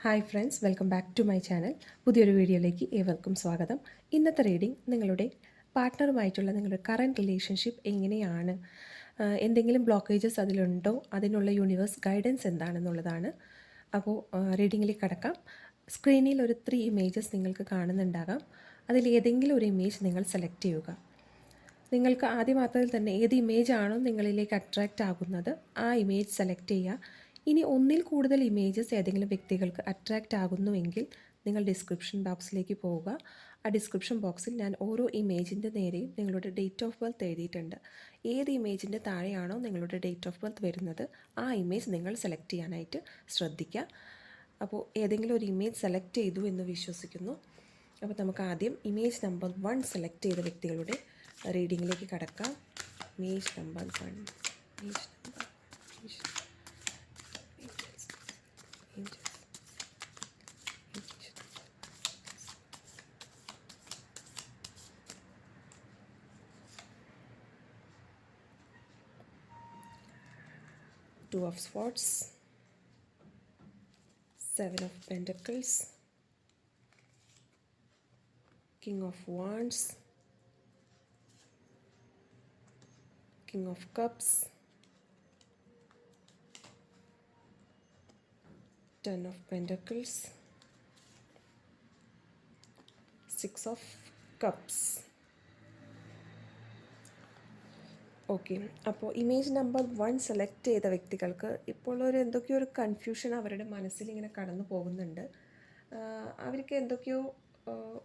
Hi friends, welcome back to my channel. പുതിയൊരു വീഡിയോയിലേക്ക് ഏവർക്കും സ്വാഗതം. ഇന്നത്തെ റീഡിംഗ് നിങ്ങളുടെ പാർട്ട്ണറുമായിട്ടുള്ള നിങ്ങളുടെ കറൻറ്റ് റിലേഷൻഷിപ്പ് എങ്ങനെയാണ്, എന്തെങ്കിലും ബ്ലോക്കേജസ് അതിലുണ്ടോ, അതിനുള്ള യൂണിവേഴ്സ് ഗൈഡൻസ് എന്താണെന്നുള്ളതാണ്. അപ്പോൾ റീഡിങ്ങിലേക്ക് കടക്കാം. സ്ക്രീനിൽ ഒരു 3 ഇമേജസ് നിങ്ങൾക്ക് കാണുന്നുണ്ടാകാം. അതിലേതെങ്കിലും ഒരു ഇമേജ് നിങ്ങൾ സെലക്ട് ചെയ്യുക. നിങ്ങൾക്ക് ആദ്യ മാത്രത്തിൽ തന്നെ ഏത് ഇമേജ് ആണോ നിങ്ങളിലേക്ക് അട്രാക്റ്റ് ആകുന്നത് ആ ഇമേജ് സെലക്ട് ചെയ്യുക. ഇനി ഒന്നിൽ കൂടുതൽ ഇമേജസ് ഏതെങ്കിലും വ്യക്തികൾക്ക് അട്രാക്റ്റ് ആകുന്നുവെങ്കിൽ നിങ്ങൾ ഡിസ്ക്രിപ്ഷൻ ബോക്സിലേക്ക് പോവുക. ആ ഡിസ്ക്രിപ്ഷൻ ബോക്സിൽ ഞാൻ ഓരോ ഇമേജിൻ്റെ നേരെയും നിങ്ങളുടെ ഡേറ്റ് ഓഫ് ബർത്ത് എഴുതിയിട്ടുണ്ട്. ഏത് ഇമേജിൻ്റെ താഴെയാണോ നിങ്ങളുടെ ഡേറ്റ് ഓഫ് ബർത്ത് വരുന്നത് ആ ഇമേജ് നിങ്ങൾ സെലക്ട് ചെയ്യാനായിട്ട് ശ്രദ്ധിക്കുക. അപ്പോൾ ഏതെങ്കിലും ഒരു ഇമേജ് സെലക്ട് ചെയ്തു എന്ന് വിശ്വസിക്കുന്നു. അപ്പോൾ നമുക്ക് ആദ്യം ഇമേജ് നമ്പർ 1 സെലക്ട് ചെയ്ത വ്യക്തികളുടെ റീഡിങ്ങിലേക്ക് കടക്കാം. Image number 1. Two of Swords, Seven of Pentacles, King of Wands, King of Cups, Ten of Pentacles, Six of Cups. Okay, അപ്പോൾ ഇമേജ് നമ്പർ 1 സെലക്ട് ചെയ്ത വ്യക്തികൾക്ക് ഇപ്പോൾ എന്തൊക്കെയോ ഒരു കൺഫ്യൂഷൻ അവരുടെ മനസ്സിലിങ്ങനെ കടന്നു പോകുന്നുണ്ട്. അവർക്ക് എന്തൊക്കെയോ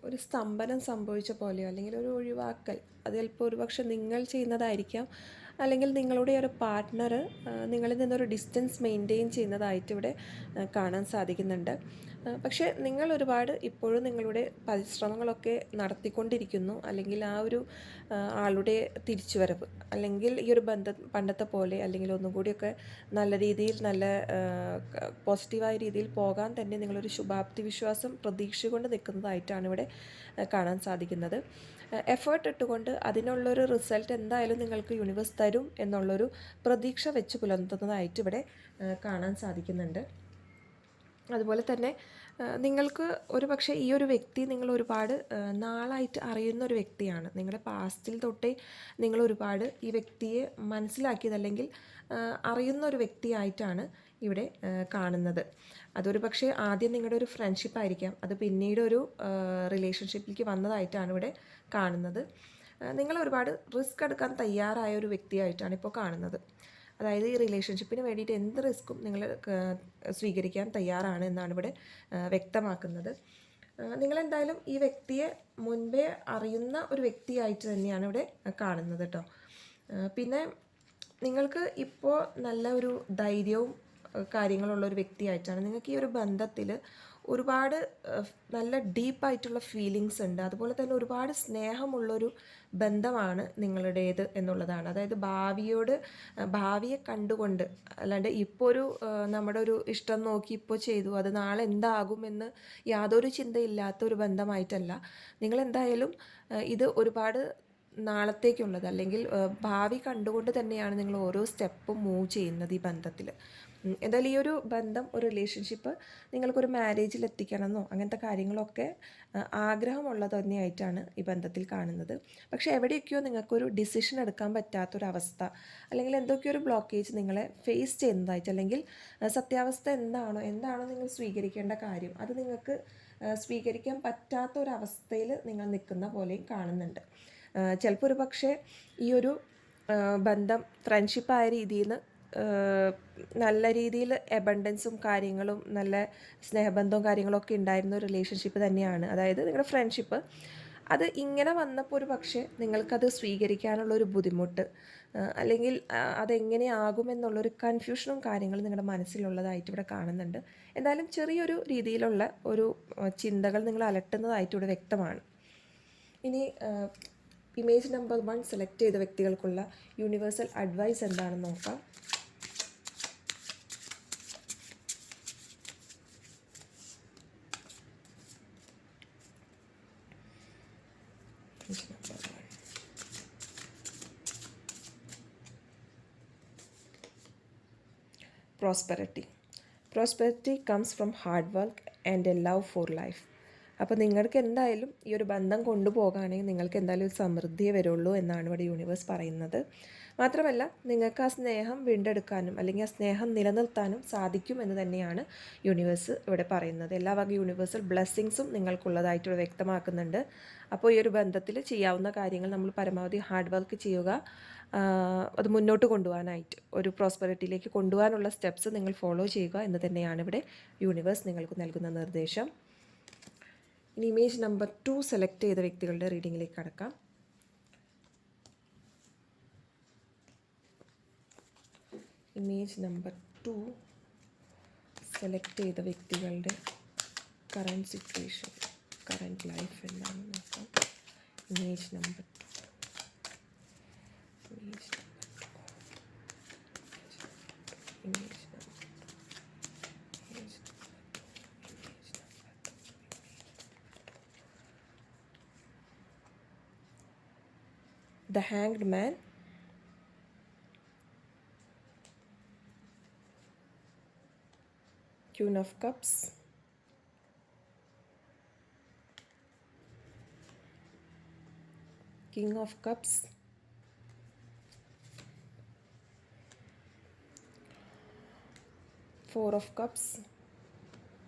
ഒരു സ്തംഭനം സംഭവിച്ച പോലെയോ അല്ലെങ്കിൽ ഒരു ഒഴിവാക്കൽ, അത് ചിലപ്പോൾ ഒരുപക്ഷെ നിങ്ങൾ ചെയ്യുന്നതായിരിക്കാം, അല്ലെങ്കിൽ നിങ്ങളുടെ ഒരു പാർട്ട്ണർ നിങ്ങളിൽ നിന്നൊരു ഡിസ്റ്റൻസ് മെയിൻറ്റെയിൻ ചെയ്യുന്നതായിട്ട് ഇവിടെ കാണാൻ സാധിക്കുന്നുണ്ട്. പക്ഷേ നിങ്ങൾ ഒരുപാട് ഇപ്പോഴും നിങ്ങളുടെ പരിശ്രമങ്ങളൊക്കെ നടത്തിക്കൊണ്ടിരിക്കുന്നു. അല്ലെങ്കിൽ ആ ഒരു ആളുടെ തിരിച്ചുവരവ്, അല്ലെങ്കിൽ ഈ ഒരു ബന്ധം പണ്ടത്തെ പോലെ അല്ലെങ്കിൽ ഒന്നും കൂടിയൊക്കെ നല്ല രീതിയിൽ, നല്ല പോസിറ്റീവായ രീതിയിൽ പോകാൻ തന്നെ നിങ്ങളൊരു ശുഭാപ്തി വിശ്വാസം പ്രതീക്ഷിച്ചുകൊണ്ട് നിൽക്കുന്നതായിട്ടാണ് ഇവിടെ കാണാൻ സാധിക്കുന്നത്. എഫേർട്ട് ഇട്ടുകൊണ്ട് അതിനുള്ളൊരു റിസൾട്ട് എന്തായാലും നിങ്ങൾക്ക് യൂണിവേഴ്സ് തരും എന്നുള്ളൊരു പ്രതീക്ഷ വെച്ച് പുലർത്തുന്നതായിട്ട് ഇവിടെ കാണാൻ സാധിക്കുന്നുണ്ട്. അതുപോലെ തന്നെ നിങ്ങൾക്ക് ഒരു പക്ഷേ ഈ ഒരു വ്യക്തി നിങ്ങൾ ഒരുപാട് നാളായിട്ട് അറിയുന്ന ഒരു വ്യക്തിയാണ്. നിങ്ങളുടെ പാസ്റ്റിൽ തൊട്ടേ നിങ്ങൾ ഒരുപാട് ഈ വ്യക്തിയെ മനസ്സിലാക്കിയതല്ലെങ്കിൽ അറിയുന്ന ഒരു വ്യക്തിയായിട്ടാണ് ഇവിടെ കാണുന്നത്. അതൊരു പക്ഷേ ആദ്യം നിങ്ങളുടെ ഒരു ഫ്രണ്ട്ഷിപ്പ് ആയിരിക്കാം, അത് പിന്നീട് ഒരു റിലേഷൻഷിപ്പിലേക്ക് വന്നതായിട്ടാണ് ഇവിടെ കാണുന്നത്. നിങ്ങൾ ഒരുപാട് റിസ്ക് എടുക്കാൻ തയ്യാറായ ഒരു വ്യക്തിയായിട്ടാണ് ഇപ്പോൾ കാണുന്നത്. അതായത് ഈ റിലേഷൻഷിപ്പിന് വേണ്ടിയിട്ട് എന്ത് റിസ്ക്കും നിങ്ങൾ സ്വീകരിക്കാൻ തയ്യാറാണ് എന്നാണ് ഇവിടെ വ്യക്തമാക്കുന്നത്. നിങ്ങളെന്തായാലും ഈ വ്യക്തിയെ മുൻപേ അറിയുന്ന ഒരു വ്യക്തിയായിട്ട് തന്നെയാണ് ഇവിടെ കാണുന്നത് കേട്ടോ. പിന്നെ നിങ്ങൾക്ക് ഇപ്പോൾ നല്ല ഒരു ധൈര്യവും കാര്യങ്ങളുള്ള ഒരു വ്യക്തിയായിട്ടാണ്. നിങ്ങൾക്ക് ഈ ഒരു ബന്ധത്തിൽ ഒരുപാട് നല്ല ഡീപ്പായിട്ടുള്ള ഫീലിങ്സ് ഉണ്ട്. അതുപോലെ തന്നെ ഒരുപാട് സ്നേഹമുള്ളൊരു ബന്ധമാണ് നിങ്ങളുടേത് എന്നുള്ളതാണ്. അതായത് ഭാവിയെ കണ്ടുകൊണ്ട്, അല്ലാണ്ട് ഇപ്പോൾ ഒരു നമ്മുടെ ഒരു ഇഷ്ടം നോക്കി ഇപ്പോൾ ചെയ്തു അത് നാളെ എന്താകുമെന്ന് യാതൊരു ചിന്തയില്ലാത്ത ഒരു ബന്ധമായിട്ടല്ല. നിങ്ങളെന്തായാലും ഇത് ഒരുപാട് നാളത്തേക്കുള്ളത്, അല്ലെങ്കിൽ ഭാവി കണ്ടുകൊണ്ട് തന്നെയാണ് നിങ്ങൾ ഓരോ സ്റ്റെപ്പും മൂവ് ചെയ്യുന്നത് ഈ ബന്ധത്തിൽ. എന്തായാലും ഈ ഒരു ബന്ധം, ഒരു റിലേഷൻഷിപ്പ് നിങ്ങൾക്കൊരു മാരേജിൽ എത്തിക്കണമെന്നോ അങ്ങനത്തെ കാര്യങ്ങളൊക്കെ ആഗ്രഹമുള്ളത് തന്നെയായിട്ടാണ് ഈ ബന്ധത്തിൽ കാണുന്നത്. പക്ഷേ എവിടെയൊക്കെയോ നിങ്ങൾക്കൊരു ഡിസിഷൻ എടുക്കാൻ പറ്റാത്തൊരവസ്ഥ, അല്ലെങ്കിൽ എന്തൊക്കെയോ ഒരു ബ്ലോക്കേജ് നിങ്ങളെ ഫേസ് ചെയ്യുന്നതായിട്ട്, അല്ലെങ്കിൽ സത്യാവസ്ഥ എന്താണോ നിങ്ങൾ സ്വീകരിക്കേണ്ട കാര്യം അത് നിങ്ങൾക്ക് സ്വീകരിക്കാൻ പറ്റാത്തൊരവസ്ഥയിൽ നിങ്ങൾ നിൽക്കുന്ന പോലെയും കാണുന്നുണ്ട്. ചിലപ്പോൾ ഒരു പക്ഷേ ഈ ഒരു ബന്ധം ഫ്രണ്ട്ഷിപ്പായ രീതിയിൽ നിന്ന് നല്ല രീതിയിൽ എബണ്ടൻസും കാര്യങ്ങളും നല്ല സ്നേഹബന്ധവും കാര്യങ്ങളൊക്കെ ഉണ്ടായിരുന്ന ഒരു റിലേഷൻഷിപ്പ് തന്നെയാണ്. അതായത് നിങ്ങളുടെ ഫ്രണ്ട്ഷിപ്പ് അത് ഇങ്ങനെ വന്നപ്പോൾ ഒരു പക്ഷേ നിങ്ങൾക്കത് സ്വീകരിക്കാനുള്ളൊരു ബുദ്ധിമുട്ട്, അല്ലെങ്കിൽ അതെങ്ങനെയാകുമെന്നുള്ളൊരു കൺഫ്യൂഷനും കാര്യങ്ങളും നിങ്ങളുടെ മനസ്സിലുള്ളതായിട്ട് ഇവിടെ കാണുന്നുണ്ട്. എന്തായാലും ചെറിയൊരു രീതിയിലുള്ള ഒരു ചിന്തകൾ നിങ്ങൾ അലട്ടുന്നതായിട്ട് ഇവിടെ വ്യക്തമാണ്. ഇനി ഇമേജ് നമ്പർ 1 സെലക്ട് ചെയ്ത വ്യക്തികൾക്കുള്ള യൂണിവേഴ്സൽ അഡ്വൈസ് എന്താണെന്ന് നോക്കാം. Prosperity. Prosperity comes from hard work and A love for life. അപ്പോൾ നിങ്ങൾക്ക് എന്തായാലും ഈ ഒരു ബന്ധം കൊണ്ടുപോകുകയാണെങ്കിൽ നിങ്ങൾക്ക് എന്തായാലും ഒരു സമൃദ്ധിയെ വരുള്ളൂ എന്നാണ് ഇവിടെ യൂണിവേഴ്സ് പറയുന്നത്. മാത്രമല്ല നിങ്ങൾക്ക് ആ സ്നേഹം വീണ്ടെടുക്കാനും അല്ലെങ്കിൽ ആ സ്നേഹം നിലനിർത്താനും സാധിക്കും എന്ന് തന്നെയാണ് യൂണിവേഴ്സ് ഇവിടെ പറയുന്നത്. എല്ലാ വക യൂണിവേഴ്സൽ ബ്ലെസ്സിങ്സും നിങ്ങൾക്കുള്ളതായിട്ട് ഇവിടെ വ്യക്തമാക്കുന്നുണ്ട്. അപ്പോൾ ഈ ഒരു ബന്ധത്തിൽ ചെയ്യാവുന്ന കാര്യങ്ങൾ നമ്മൾ പരമാവധി ഹാർഡ് വർക്ക് ചെയ്യുക, അത് മുന്നോട്ട് കൊണ്ടുപോകാനായിട്ട് ഒരു പ്രോസ്പെറിറ്റിയിലേക്ക് കൊണ്ടുപോകാനുള്ള സ്റ്റെപ്സ് നിങ്ങൾ ഫോളോ ചെയ്യുക എന്ന് തന്നെയാണ് ഇവിടെ യൂണിവേഴ്സ് നിങ്ങൾക്ക് നൽകുന്ന നിർദ്ദേശം. ഇനി ഇമേജ് നമ്പർ 2 സെലക്ട് ചെയ്ത വ്യക്തികളുടെ റീഡിങ്ങിലേക്ക് കടക്കാം. ഇമേജ് നമ്പർ 2 സെലക്ട് ചെയ്ത വ്യക്തികളുടെ കറൻറ്റ് സിറ്റുവേഷൻ, കറൻറ്റ് ലൈഫ് എന്താണെന്ന് നോക്കാം. Image number 2, image image The Hanged Man, Queen of Cups, King of Cups, Four of Cups,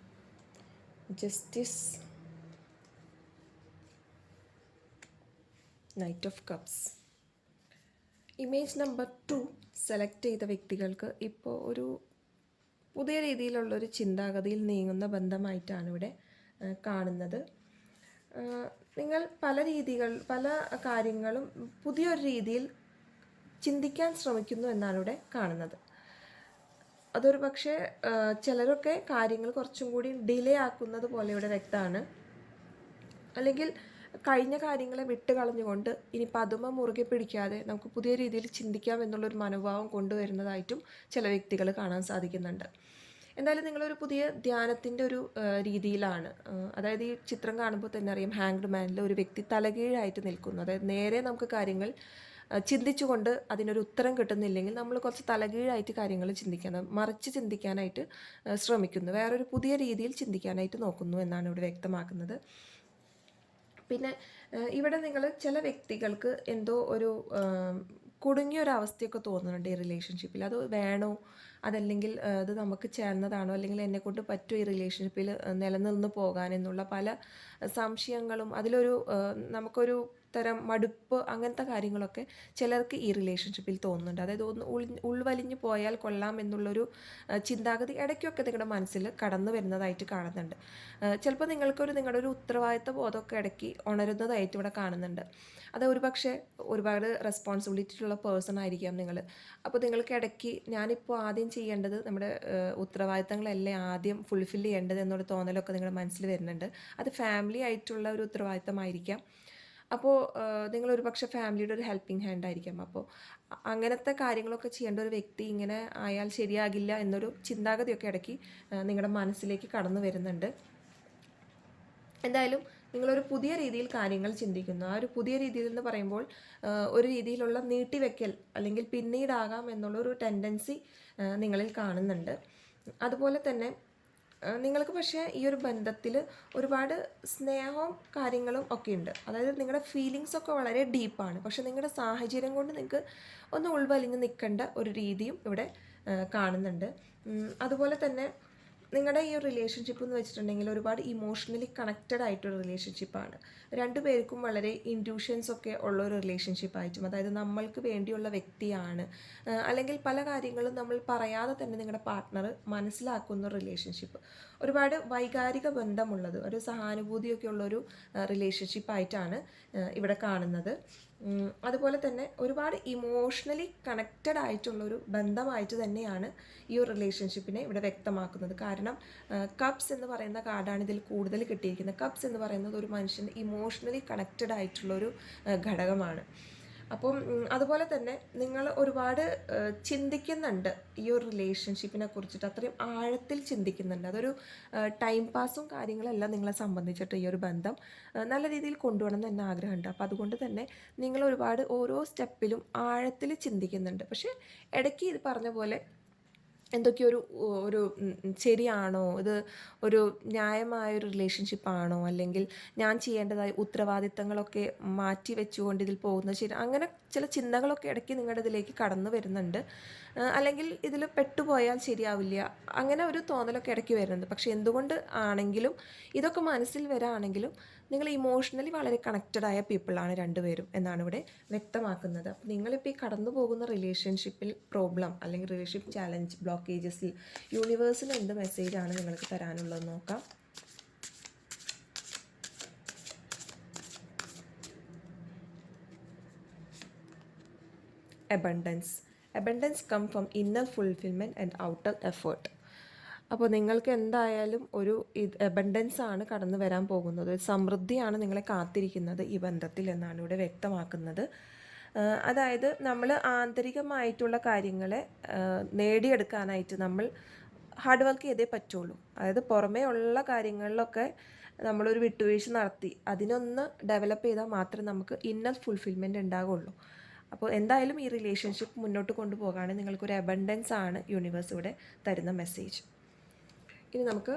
Justice, Knight of Cups. Image number 2 select ചെയ്ത വ്യക്തികൾക്ക് ഇപ്പോൾ ഒരു പുതിയ രീതിയിലുള്ളൊരു ചിന്താഗതിയിൽ നീങ്ങുന്ന ബന്ധമായിട്ടാണ് ഇവിടെ കാണുന്നത്. നിങ്ങൾ പല കാര്യങ്ങളും പുതിയൊരു രീതിയിൽ ചിന്തിക്കാൻ ശ്രമിക്കുന്നു എന്നാണ് ഇവിടെ കാണുന്നത്. അതൊരു പക്ഷേ ചിലരൊക്കെ കാര്യങ്ങൾ കുറച്ചും കൂടി ഡിലേ ആക്കുന്നത് പോലെ ഇവിടെ വ്യക്തമാണ്. അല്ലെങ്കിൽ കഴിഞ്ഞ കാര്യങ്ങളെ വിട്ട് കളഞ്ഞുകൊണ്ട് ഇനി പതുമ മുറുകെ പിടിക്കാതെ നമുക്ക് പുതിയ രീതിയിൽ ചിന്തിക്കാം എന്നുള്ളൊരു മനോഭാവം കൊണ്ടുവരുന്നതായിട്ടും ചില വ്യക്തികൾ കാണാൻ സാധിക്കുന്നുണ്ട്. എന്തായാലും നിങ്ങളൊരു പുതിയ ധ്യാനത്തിൻ്റെ ഒരു രീതിയിലാണ്. അതായത് ഈ ചിത്രം കാണുമ്പോൾ തന്നെ അറിയാം, ഹാങ്ഡ് മാനിൽ ഒരു വ്യക്തി തലകീഴായിട്ട് നിൽക്കുന്നു. അതായത് നേരെ നമുക്ക് കാര്യങ്ങൾ ചിന്തിച്ചുകൊണ്ട് അതിനൊരു ഉത്തരം കിട്ടുന്നില്ലെങ്കിൽ നമ്മൾ കുറച്ച് തലകീഴായിട്ട് കാര്യങ്ങൾ മറിച്ച് ചിന്തിക്കാനായിട്ട് ശ്രമിക്കുന്നു, വേറൊരു പുതിയ രീതിയിൽ ചിന്തിക്കാനായിട്ട് നോക്കുന്നു എന്നാണ് ഇവിടെ വ്യക്തമാക്കുന്നത്. പിന്നെ ഇവിടെ നിങ്ങൾ ചില വ്യക്തികൾക്ക് എന്തോ ഒരു കുടുങ്ങിയൊരവസ്ഥയൊക്കെ തോന്നുന്നുണ്ട് ഈ റിലേഷൻഷിപ്പിൽ. അത് വേണോ, അതല്ലെങ്കിൽ അത് നമുക്ക് ചേർന്നതാണോ, അല്ലെങ്കിൽ എന്നെക്കൊണ്ട് പറ്റുമോ ഈ റിലേഷൻഷിപ്പിൽ നിലനിന്ന് പോകാൻ എന്നുള്ള പല സംശയങ്ങളും, അതിലൊരു നമുക്കൊരു തരം മടുപ്പ്, അങ്ങനത്തെ കാര്യങ്ങളൊക്കെ ചിലർക്ക് ഈ റിലേഷൻഷിപ്പിൽ തോന്നുന്നുണ്ട്. അതായത് ഒന്ന് ഉൾവലിഞ്ഞു പോയാൽ കൊള്ളാം എന്നുള്ളൊരു ചിന്താഗതി ഇടയ്ക്കൊക്കെ നിങ്ങളുടെ മനസ്സിൽ കടന്നു വരുന്നതായിട്ട് കാണുന്നുണ്ട്. ചിലപ്പോൾ നിങ്ങളുടെ ഒരു ഉത്തരവാദിത്ത ബോധമൊക്കെ ഇടയ്ക്ക് ഉണരുന്നതായിട്ട് ഇവിടെ കാണുന്നുണ്ട്. അത് ഒരുപാട് റെസ്പോൺസിബിലിറ്റി ഉള്ള പേഴ്സൺ ആയിരിക്കാം നിങ്ങൾ. അപ്പോൾ നിങ്ങൾക്ക് ഇടയ്ക്ക് ഞാനിപ്പോൾ ആദ്യം ചെയ്യേണ്ടത് നമ്മുടെ ഉത്തരവാദിത്തങ്ങളല്ലേ ആദ്യം ഫുൾഫിൽ ചെയ്യേണ്ടത് എന്നൊരു തോന്നലൊക്കെ നിങ്ങളുടെ മനസ്സിൽ വരുന്നുണ്ട്. അത് ഫാമിലി ആയിട്ടുള്ള ഒരു ഉത്തരവാദിത്തമായിരിക്കാം. അപ്പോൾ നിങ്ങളൊരു പക്ഷേ ഫാമിലിയുടെ ഒരു ഹെൽപ്പിംഗ് ഹാൻഡ് ആയിരിക്കാം. അപ്പോൾ അങ്ങനത്തെ കാര്യങ്ങളൊക്കെ ചെയ്യേണ്ട ഒരു വ്യക്തി ഇങ്ങനെ ആയാൽ ശരിയാകില്ല എന്നൊരു ചിന്താഗതിയൊക്കെ ഇടയ്ക്ക് നിങ്ങളുടെ മനസ്സിലേക്ക് കടന്നു വരുന്നുണ്ട്. എന്തായാലും നിങ്ങളൊരു പുതിയ രീതിയിൽ കാര്യങ്ങൾ ചിന്തിക്കുന്നു. ആ ഒരു പുതിയ രീതിയിൽ എന്ന് പറയുമ്പോൾ ഒരു രീതിയിലുള്ള നീട്ടിവെക്കൽ അല്ലെങ്കിൽ പിന്നീടാകാം എന്നുള്ളൊരു ടെൻഡൻസി നിങ്ങളിൽ കാണുന്നുണ്ട്. അതുപോലെ തന്നെ നിങ്ങൾക്ക് പക്ഷേ ഈ ഒരു ബന്ധത്തിൽ ഒരുപാട് സ്നേഹവും കാര്യങ്ങളും ഒക്കെ ഉണ്ട്. അതായത് നിങ്ങളുടെ ഫീലിങ്സൊക്കെ വളരെ ഡീപ്പാണ്. പക്ഷെ നിങ്ങളുടെ സാഹചര്യം കൊണ്ട് നിങ്ങൾക്ക് ഒന്ന് ഉൾവലിഞ്ഞ് നിൽക്കേണ്ട ഒരു രീതിയും ഇവിടെ കാണുന്നുണ്ട്. അതുപോലെ തന്നെ നിങ്ങളുടെ ഈ ഒരു റിലേഷൻഷിപ്പ് എന്ന് വെച്ചിട്ടുണ്ടെങ്കിൽ ഒരുപാട് ഇമോഷണലി കണക്റ്റഡ് ആയിട്ടൊരു റിലേഷൻഷിപ്പാണ്. രണ്ടുപേർക്കും വളരെ ഇൻറ്റ്യൂഷൻസ് ഒക്കെ ഉള്ളൊരു റിലേഷൻഷിപ്പായിട്ടും, അതായത് നമ്മൾക്ക് വേണ്ടിയുള്ള വ്യക്തിയാണ്, അല്ലെങ്കിൽ പല കാര്യങ്ങളും നമ്മൾ പറയാതെ തന്നെ നിങ്ങളുടെ പാർട്ട്ണർ മനസ്സിലാക്കുന്ന റിലേഷൻഷിപ്പ്, ഒരുപാട് വൈകാരിക ബന്ധമുള്ളത്, ഒരു സഹാനുഭൂതിയൊക്കെ ഉള്ളൊരു റിലേഷൻഷിപ്പായിട്ടാണ് ഇവിടെ കാണുന്നത്. അതുപോലെ തന്നെ ഒരുപാട് ഇമോഷണലി കണക്റ്റഡ് ആയിട്ടുള്ളൊരു ബന്ധമായിട്ട് തന്നെയാണ് ഈ ഒരു റിലേഷൻഷിപ്പിനെ ഇവിടെ വ്യക്തമാക്കുന്നത്. കാരണം കപ്സ് എന്ന് പറയുന്ന കാർഡാണ് ഇതിൽ കൂടുതൽ കിട്ടിയിരിക്കുന്നത്. കപ്സ് എന്ന് പറയുന്നത് ഒരു മനുഷ്യൻ ഇമോഷണലി കണക്റ്റഡ് ആയിട്ടുള്ളൊരു ഘടകമാണ്. അപ്പം അതുപോലെ തന്നെ നിങ്ങൾ ഒരുപാട് ചിന്തിക്കുന്നുണ്ട് ഈ ഒരു റിലേഷൻഷിപ്പിനെ കുറിച്ചിട്ട്, അത്രയും ആഴത്തിൽ ചിന്തിക്കുന്നുണ്ട്. അതൊരു ടൈം പാസും കാര്യങ്ങളെല്ലാം നിങ്ങളെ സംബന്ധിച്ചിട്ട് ഈ ഒരു ബന്ധം നല്ല രീതിയിൽ കൊണ്ടുപോകണം എന്ന് തന്നെ ആഗ്രഹമുണ്ട്. അപ്പോൾ അതുകൊണ്ട് തന്നെ നിങ്ങൾ ഒരുപാട് ഓരോ സ്റ്റെപ്പിലും ആഴത്തിൽ ചിന്തിക്കുന്നുണ്ട്. പക്ഷേ ഇടയ്ക്ക് ഇത് പറഞ്ഞ പോലെ എന്തൊക്കെയോ ഒരു ശരിയാണോ, ഇത് ഒരു ന്യായമായൊരു റിലേഷൻഷിപ്പാണോ, അല്ലെങ്കിൽ ഞാൻ ചെയ്യേണ്ടതായ ഉത്തരവാദിത്തങ്ങളൊക്കെ മാറ്റി വെച്ചുകൊണ്ട് ഇതിൽ പോകുന്നത് ശരി, അങ്ങനെ ചില ചിന്തകളൊക്കെ ഇടയ്ക്ക് നിങ്ങളുടെ ഇതിലേക്ക് കടന്നു വരുന്നുണ്ട്. അല്ലെങ്കിൽ ഇതിൽ പെട്ടുപോയാൽ ശരിയാവില്ല, അങ്ങനെ ഒരു തോന്നലൊക്കെ ഇടയ്ക്ക് വരുന്നുണ്ട്. പക്ഷെ എന്തുകൊണ്ട് ആണെങ്കിലും ഇതൊക്കെ മനസ്സിൽ വരാണെങ്കിലും നിങ്ങൾ ഇമോഷണലി വളരെ കണക്റ്റഡായ പീപ്പിളാണ് രണ്ടുപേരും എന്നാണ് ഇവിടെ വ്യക്തമാക്കുന്നത്. അപ്പോൾ നിങ്ങളിപ്പോൾ ഈ കടന്നു പോകുന്ന റിലേഷൻഷിപ്പിൽ പ്രോബ്ലം അല്ലെങ്കിൽ റിലേഷൻഷിപ്പ് ചാലഞ്ച് ബ്ലോക്കേജസിൽ യൂണിവേഴ്സിന് എന്ത് മെസ്സേജാണ് നിങ്ങൾക്ക് തരാനുള്ളത് നോക്കാം. Abundance come from inner fulfilment and outer effort. അപ്പോൾ നിങ്ങൾക്ക് എന്തായാലും ഒരു അബണ്ടൻസ് ആണ് കടന്നു വരാൻ പോകുന്നത്, സമൃദ്ധിയാണ് നിങ്ങളെ കാത്തിരിക്കുന്നത് ഈ ബന്ധത്തിൽ എന്നാണ് ഇവിടെ വ്യക്തമാക്കുന്നത്. അതായത് നമ്മൾ ആന്തരികമായിട്ടുള്ള കാര്യങ്ങളെ നേടിയെടുക്കാനായിട്ട് നമ്മൾ ഹാർഡ് വർക്ക് ചെയ്തേ പറ്റുള്ളൂ. അതായത് പുറമേ ഉള്ള കാര്യങ്ങളിലൊക്കെ നമ്മളൊരു വിട്ടുവീഴ്ച നടത്തി അതിനൊന്ന് ഡെവലപ്പ് ചെയ്താൽ മാത്രമേ നമുക്ക് ഇന്നർ ഫുൾഫിൽമെൻറ്റ് ഉണ്ടാകുള്ളൂ. അപ്പോൾ എന്തായാലും ഈ റിലേഷൻഷിപ്പ് മുന്നോട്ട് കൊണ്ടുപോകാണെങ്കിൽ നിങ്ങൾക്കൊരു അബണ്ടൻസ് ആണ് യൂണിവേഴ്സ് ഇവിടെ തരുന്ന മെസ്സേജ്. ഇനി നമുക്ക്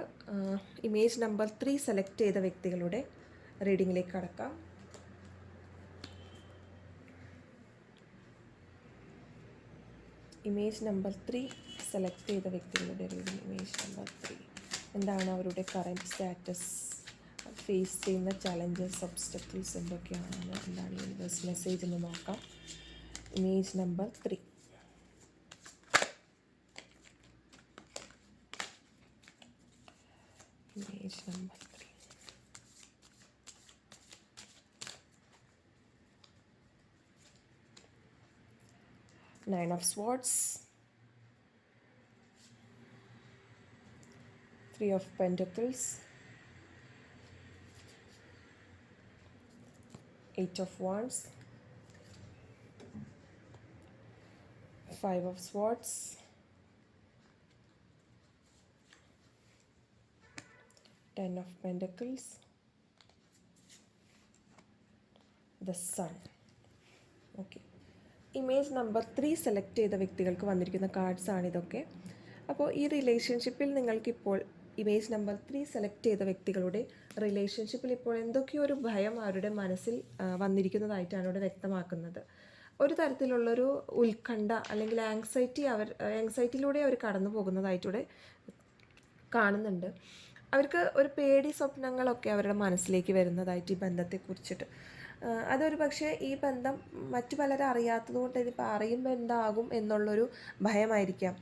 ഇമേജ് നമ്പർ 3 സെലക്ട് ചെയ്ത വ്യക്തികളുടെ റീഡിങ്ങിലേക്ക് കടക്കാം. ഇമേജ് നമ്പർ 3 സെലക്ട് ചെയ്ത വ്യക്തികളുടെ റീഡിങ്. ഇമേജ് നമ്പർ 3 എന്താണ് അവരുടെ കറൻറ്റ് സ്റ്റാറ്റസ്, ഫേസ് ചെയ്യുന്ന ചലഞ്ചസ്, ഒബ്സ്റ്റക്കിൾസ് എന്തൊക്കെയാണ്, എന്താണ് യൂണിവേഴ്സ് മെസ്സേജ് എന്ന് നോക്കാം. Image number 3. Image number 3. Nine of Swords, 3 of Pentacles, 8 of Wands, 5 of Swords, 10 of Pentacles, the Sun. Okay, image number 3 select ചെയ്ത വ്യക്തികൾക്ക് വന്നിരിക്കുന്ന കാർഡ്സാണ് ഇതൊക്കെ. അപ്പോൾ ഈ റിലേഷൻഷിപ്പിൽ നിങ്ങൾക്കിപ്പോൾ ഇമേജ് നമ്പർ 3 സെലക്ട് ചെയ്ത വ്യക്തികളുടെ റിലേഷൻഷിപ്പിൽ ഇപ്പോൾ എന്തൊക്കെയോ ഒരു ഭയം അവരുടെ മനസ്സിൽ വന്നിരിക്കുന്നതായിട്ടാണ് ഇവിടെ വ്യക്തമാക്കുന്നത്. ഒരു തരത്തിലുള്ളൊരു ഉത്കണ്ഠ അല്ലെങ്കിൽ ആങ്സൈറ്റിയിലൂടെ അവർ കടന്നു പോകുന്നതായിട്ടൂടെ കാണുന്നുണ്ട്. അവർക്ക് ഒരു പേടി സ്വപ്നങ്ങളൊക്കെ അവരുടെ മനസ്സിലേക്ക് വരുന്നതായിട്ട് ഈ ബന്ധത്തെക്കുറിച്ചിട്ട്. അതൊരു പക്ഷേ ഈ ബന്ധം മറ്റു പലരും അറിയാത്തത് കൊണ്ട് ഇതിപ്പോൾ അറിയുമ്പോൾ എന്താകും എന്നുള്ളൊരു ഭയമായിരിക്കാം.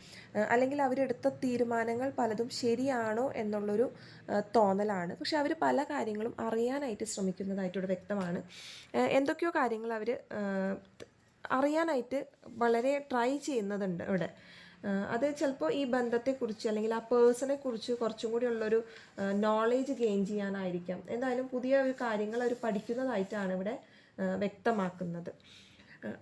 അല്ലെങ്കിൽ അവരെടുത്ത തീരുമാനങ്ങൾ പലതും ശരിയാണോ എന്നുള്ളൊരു തോന്നലാണ്. പക്ഷെ അവർ പല കാര്യങ്ങളും അറിയാനായിട്ട് ശ്രമിക്കുന്നതായിട്ടിവിടെ വ്യക്തമാണ്. എന്തൊക്കെയോ കാര്യങ്ങൾ അവർ അറിയാനായിട്ട് വളരെ ട്രൈ ചെയ്യുന്നതുണ്ട് ഇവിടെ. അത് ചിലപ്പോൾ ഈ ബന്ധത്തെക്കുറിച്ച് അല്ലെങ്കിൽ ആ പേഴ്സണെ കുറിച്ച് കുറച്ചും കൂടി ഉള്ളൊരു നോളേജ് ഗെയിൻ ചെയ്യാനായിരിക്കാം. എന്തായാലും പുതിയ ഒരു കാര്യങ്ങൾ അവർ പഠിക്കുന്നതായിട്ടാണ് ഇവിടെ വ്യക്തമാക്കുന്നത്.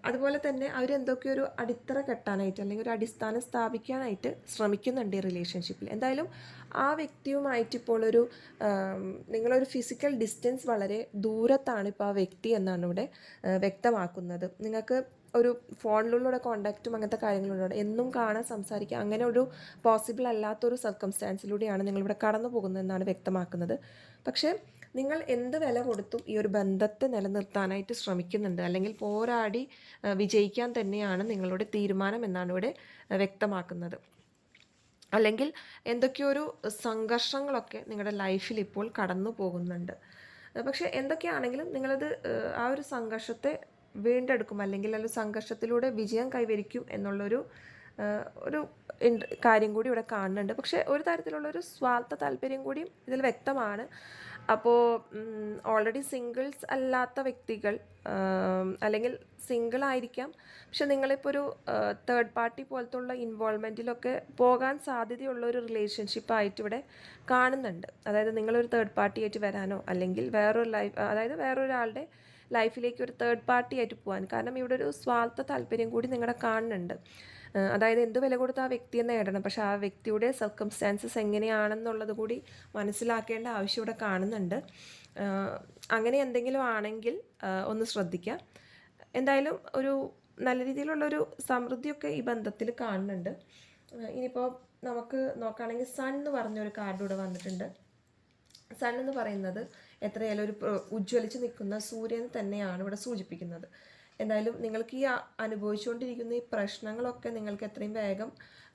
അതുപോലെ തന്നെ അവരെന്തൊക്കെയോ ഒരു അടിത്തറ കെട്ടാനായിട്ട് അല്ലെങ്കിൽ ഒരു അടിസ്ഥാനം സ്ഥാപിക്കാനായിട്ട് ശ്രമിക്കുന്നുണ്ട് ഈ റിലേഷൻഷിപ്പിൽ. എന്തായാലും ആ വ്യക്തിയുമായിട്ട് ഇപ്പോൾ നിങ്ങളൊരു ഫിസിക്കൽ ഡിസ്റ്റൻസ് വളരെ ദൂരത്താണ് ഇപ്പോൾ ആ വ്യക്തി എന്നാണ് ഇവിടെ വ്യക്തമാക്കുന്നത്. നിങ്ങൾക്ക് ഒരു ഫോണിലൂടെ കോണ്ടാക്റ്റും അങ്ങനത്തെ കാര്യങ്ങളുണ്ട്, എന്നും കാണാൻ സംസാരിക്കുക, അങ്ങനെ ഒരു പോസിബിൾ അല്ലാത്തൊരു സർക്കംസ്റ്റാൻസിലൂടെയാണ് നിങ്ങളിവിടെ കടന്നു പോകുന്നതെന്നാണ് വ്യക്തമാക്കുന്നത്. പക്ഷേ നിങ്ങൾ എന്ത് വില കൊടുത്തും ഈ ഒരു ബന്ധത്തെ നിലനിർത്താനായിട്ട് ശ്രമിക്കുന്നുണ്ട്, അല്ലെങ്കിൽ പോരാടി വിജയിക്കാൻ തന്നെയാണ് നിങ്ങളുടെ തീരുമാനം എന്നാണ് ഇവിടെ വ്യക്തമാക്കുന്നത്. അല്ലെങ്കിൽ എന്തൊക്കെയോ ഒരു സംഘർഷങ്ങളൊക്കെ നിങ്ങളുടെ ലൈഫിൽ ഇപ്പോൾ കടന്നു പോകുന്നുണ്ട്. പക്ഷേ എന്തൊക്കെയാണെങ്കിലും നിങ്ങളത് ആ ഒരു സംഘർഷത്തെ വീണ്ടെടുക്കും, അല്ലെങ്കിൽ ആ ഒരു സംഘർഷത്തിലൂടെ വിജയം കൈവരിക്കും എന്നുള്ളൊരു ഒരു കാര്യം കൂടി ഇവിടെ കാണുന്നുണ്ട്. പക്ഷേ ഒരു തരത്തിലുള്ളൊരു സ്വാർത്ഥ താല്പര്യം കൂടിയും ഇതിൽ വ്യക്തമാണ്. അപ്പോൾ ഓൾറെഡി സിംഗിൾസ് അല്ലാത്ത വ്യക്തികൾ അല്ലെങ്കിൽ സിംഗിൾ ആയിരിക്കാം, പക്ഷെ നിങ്ങളിപ്പോൾ ഒരു തേർഡ് പാർട്ടി പോലത്തുള്ള ഇൻവോൾവ്മെൻറ്റിലൊക്കെ പോകാൻ സാധ്യതയുള്ള ഒരു റിലേഷൻഷിപ്പായിട്ട് ഇവിടെ കാണുന്നുണ്ട്. അതായത് നിങ്ങളൊരു തേർഡ് പാർട്ടി ആയിട്ട് വരാനോ അല്ലെങ്കിൽ വേറൊരാളുടെ ലൈഫിലേക്ക് ഒരു തേർഡ് പാർട്ടി ആയിട്ട് പോകാൻ, കാരണം ഇവിടെ ഒരു സ്വാർത്ഥ താല്പര്യം കൂടി നിങ്ങളുടെ കാണുന്നുണ്ട്. അതായത് എന്ത് വില കൊടുത്ത് ആ വ്യക്തിയെ നേടണം, പക്ഷെ ആ വ്യക്തിയുടെ സർക്കംസ്റ്റാൻസസ് എങ്ങനെയാണെന്നുള്ളത് കൂടി മനസ്സിലാക്കേണ്ട ആവശ്യം ഇവിടെ കാണുന്നുണ്ട്. അങ്ങനെ എന്തെങ്കിലും ആണെങ്കിൽ ഒന്ന് ശ്രദ്ധിക്കുക. എന്തായാലും ഒരു നല്ല രീതിയിലുള്ളൊരു സമൃദ്ധിയൊക്കെ ഈ ബന്ധത്തിൽ കാണുന്നുണ്ട്. ഇനിയിപ്പോൾ നമുക്ക് നോക്കുകയാണെങ്കിൽ സൺ എന്ന് പറഞ്ഞൊരു കാർഡ് ഇവിടെ വന്നിട്ടുണ്ട്. സൺ എന്ന് പറയുന്നത് എത്രയായാലും ഒരു ഉജ്ജ്വലിച്ച് നിൽക്കുന്ന സൂര്യൻ തന്നെയാണ് ഇവിടെ സൂചിപ്പിക്കുന്നത്. എന്തായാലും നിങ്ങൾക്ക് ഈ അനുഭവിച്ചുകൊണ്ടിരിക്കുന്ന ഈ പ്രശ്നങ്ങളൊക്കെ നിങ്ങൾക്ക് എത്രയും വേഗം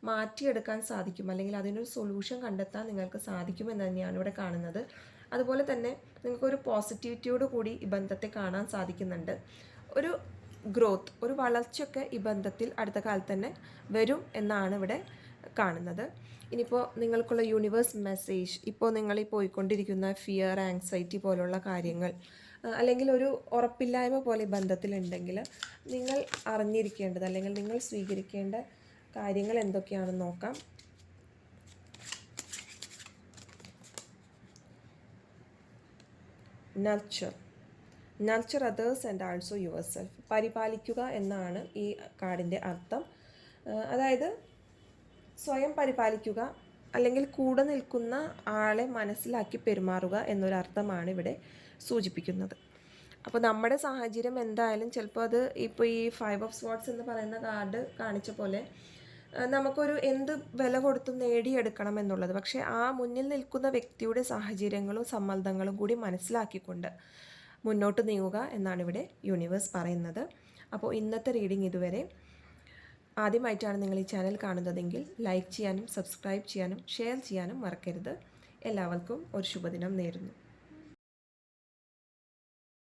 മാറ്റിയെടുക്കാൻ സാധിക്കും, അല്ലെങ്കിൽ അതിനൊരു സൊല്യൂഷൻ കണ്ടെത്താൻ നിങ്ങൾക്ക് സാധിക്കുമെന്ന് തന്നെയാണ് ഇവിടെ കാണുന്നത്. അതുപോലെ തന്നെ നിങ്ങൾക്കൊരു പോസിറ്റിവിറ്റിയോട് കൂടി ഈ ബന്ധത്തെ കാണാൻ സാധിക്കുന്നുണ്ട്. ഒരു ഗ്രോത്ത്, ഒരു വളർച്ചയൊക്കെ ഈ ബന്ധത്തിൽ അടുത്ത കാലത്ത് തന്നെ വരും എന്നാണ് ഇവിടെ കാണുന്നത്. ഇനിയിപ്പോൾ നിങ്ങൾക്കുള്ള യൂണിവേഴ്സ് മെസ്സേജ്, ഇപ്പോൾ നിങ്ങൾ ഈ പോയിക്കൊണ്ടിരിക്കുന്ന ഫിയർ, ആങ്സൈറ്റി പോലുള്ള കാര്യങ്ങൾ, അല്ലെങ്കിൽ ഒരു ഉറപ്പില്ലായ്മ പോലെ ബന്ധത്തിലുണ്ടെങ്കിൽ നിങ്ങൾ അറിഞ്ഞിരിക്കേണ്ടത് അല്ലെങ്കിൽ നിങ്ങൾ സ്വീകരിക്കേണ്ട കാര്യങ്ങൾ എന്തൊക്കെയാണെന്ന് നോക്കാം. Nurture others and also your self. പരിപാലിക്കുക എന്നാണ് ഈ കാർഡിൻ്റെ അർത്ഥം. അതായത് സ്വയം പരിപാലിക്കുക, അല്ലെങ്കിൽ കൂടെ നിൽക്കുന്ന ആളെ മനസ്സിലാക്കി പെരുമാറുക എന്നൊരർത്ഥമാണ് ഇവിടെ സൂചിപ്പിക്കുന്നത്. അപ്പോൾ നമ്മുടെ സാഹചര്യം എന്തായാലും ചിലപ്പോൾ അത് ഇപ്പോൾ ഈ 5 ഓഫ് സ്വാർഡ്സ് എന്ന് പറയുന്ന കാർഡ് കാണിച്ച പോലെ നമുക്കൊരു എന്ത് വില കൊടുത്തും നേടിയെടുക്കണം എന്നുള്ളത്, പക്ഷേ ആ മുന്നിൽ നിൽക്കുന്ന വ്യക്തിയുടെ സാഹചര്യങ്ങളും സമ്മർദ്ദങ്ങളും കൂടി മനസ്സിലാക്കിക്കൊണ്ട് മുന്നോട്ട് നീങ്ങുക എന്നാണ് ഇവിടെ യൂണിവേഴ്സ് പറയുന്നത്. അപ്പോൾ ഇന്നത്തെ റീഡിംഗ് ഇതുവരെ. ആദ്യമായിട്ടാണ് നിങ്ങൾ ഈ ചാനൽ കാണുന്നതെങ്കിൽ ലൈക്ക് ചെയ്യാനും സബ്സ്ക്രൈബ് ചെയ്യാനും ഷെയർ ചെയ്യാനും മറക്കരുത്. എല്ലാവർക്കും ഒരു ശുഭദിനം നേരുന്നു.